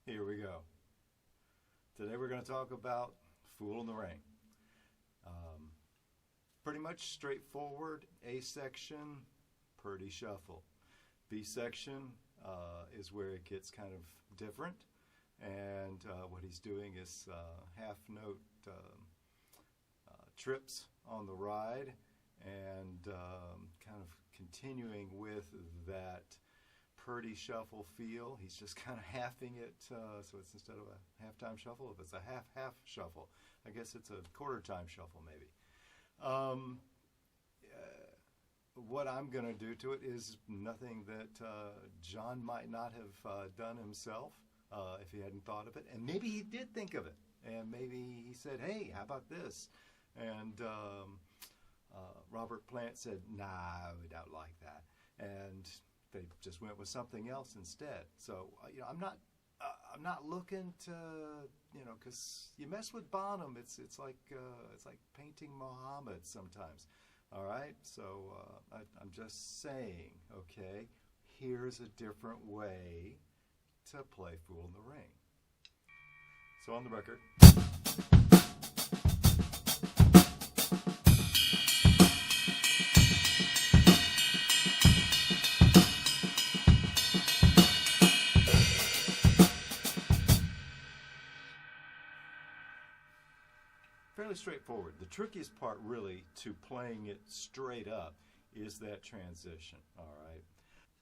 Here we go. Today we're going to talk about Fool in the Rain. Pretty much straightforward. A section, pretty shuffle. B section is where it gets kind of different. And what he's doing is half note trips on the ride and kind of continuing with that pretty shuffle feel. He's just kind of halving it, so it's instead of a halftime shuffle, if it's a half shuffle, I guess it's a quarter time shuffle maybe. What I'm going to do to it is nothing that John might not have done himself if he hadn't thought of it, and maybe he did think of it, and maybe he said, hey, how about this? And Robert Plant said, nah, we don't like that, and they just went with something else instead. So I'm not looking to, because you mess with Bonham, it's like painting Muhammad sometimes. All right, so I'm just saying, okay, here's a different way to play Fool in the Rain. So on the record. Fairly straightforward. The trickiest part really to playing it straight up is that transition, all right?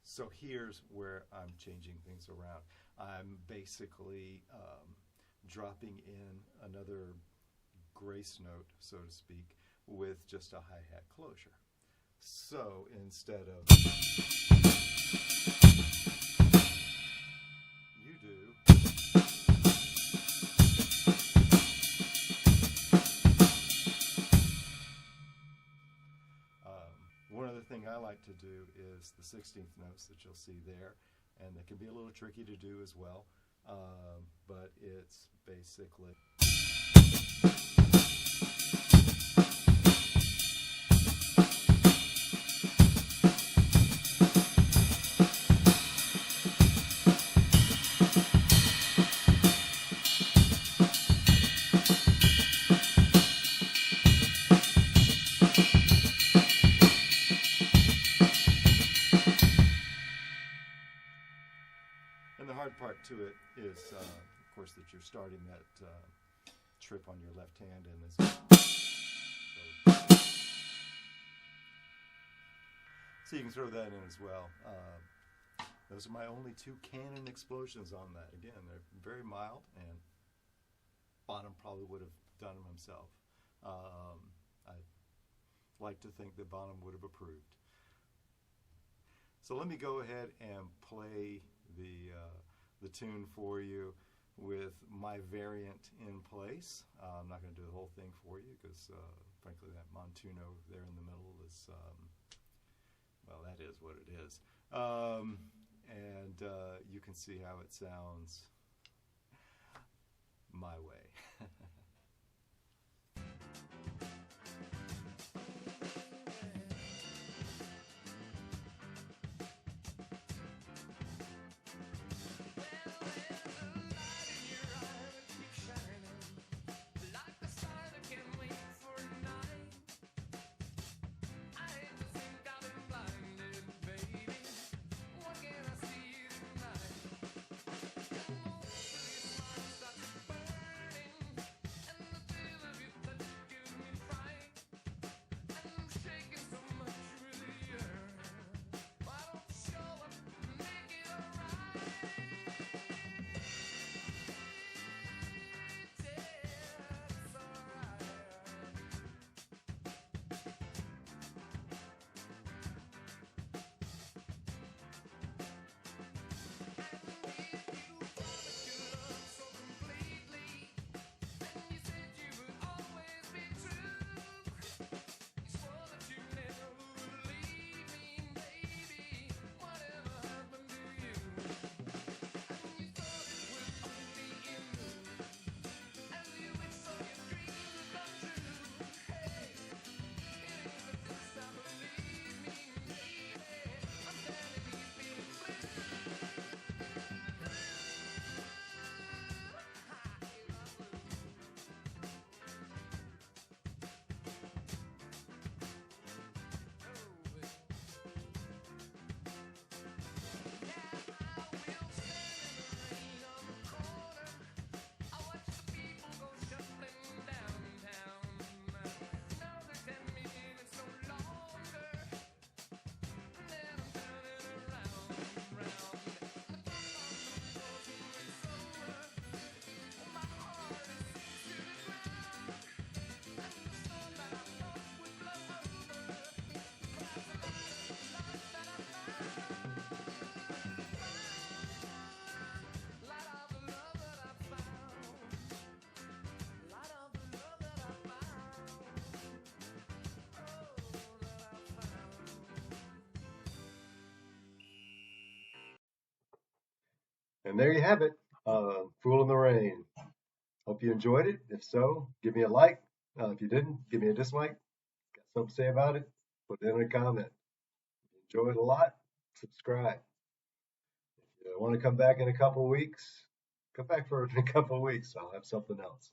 So here's where I'm changing things around. I'm basically dropping in another grace note, so to speak, with just a hi-hat closure. So instead of you do, one other thing I like to do is the 16th notes that you'll see there, and they can be a little tricky to do as well, but it's basically hard part to it is, of course, that you're starting that trip on your left hand in this. So you can throw that in as well. Those are my only two cannon explosions on that. Again, they're very mild, and Bonham probably would have done them himself. I'd like to think that Bonham would have approved. So let me go ahead and play the tune for you with my variant in place. I'm not going to do the whole thing for you because, frankly, that montuno there in the middle is, well, that is what it is. And you can see how it sounds my way. And there you have it. Fool in the Rain. Hope you enjoyed it. If so, give me a like. If you didn't, give me a dislike. Got something to say about it? Put it in a comment. If you enjoyed it a lot, subscribe. If you want to come back in a couple weeks, come back for a couple weeks. I'll have something else.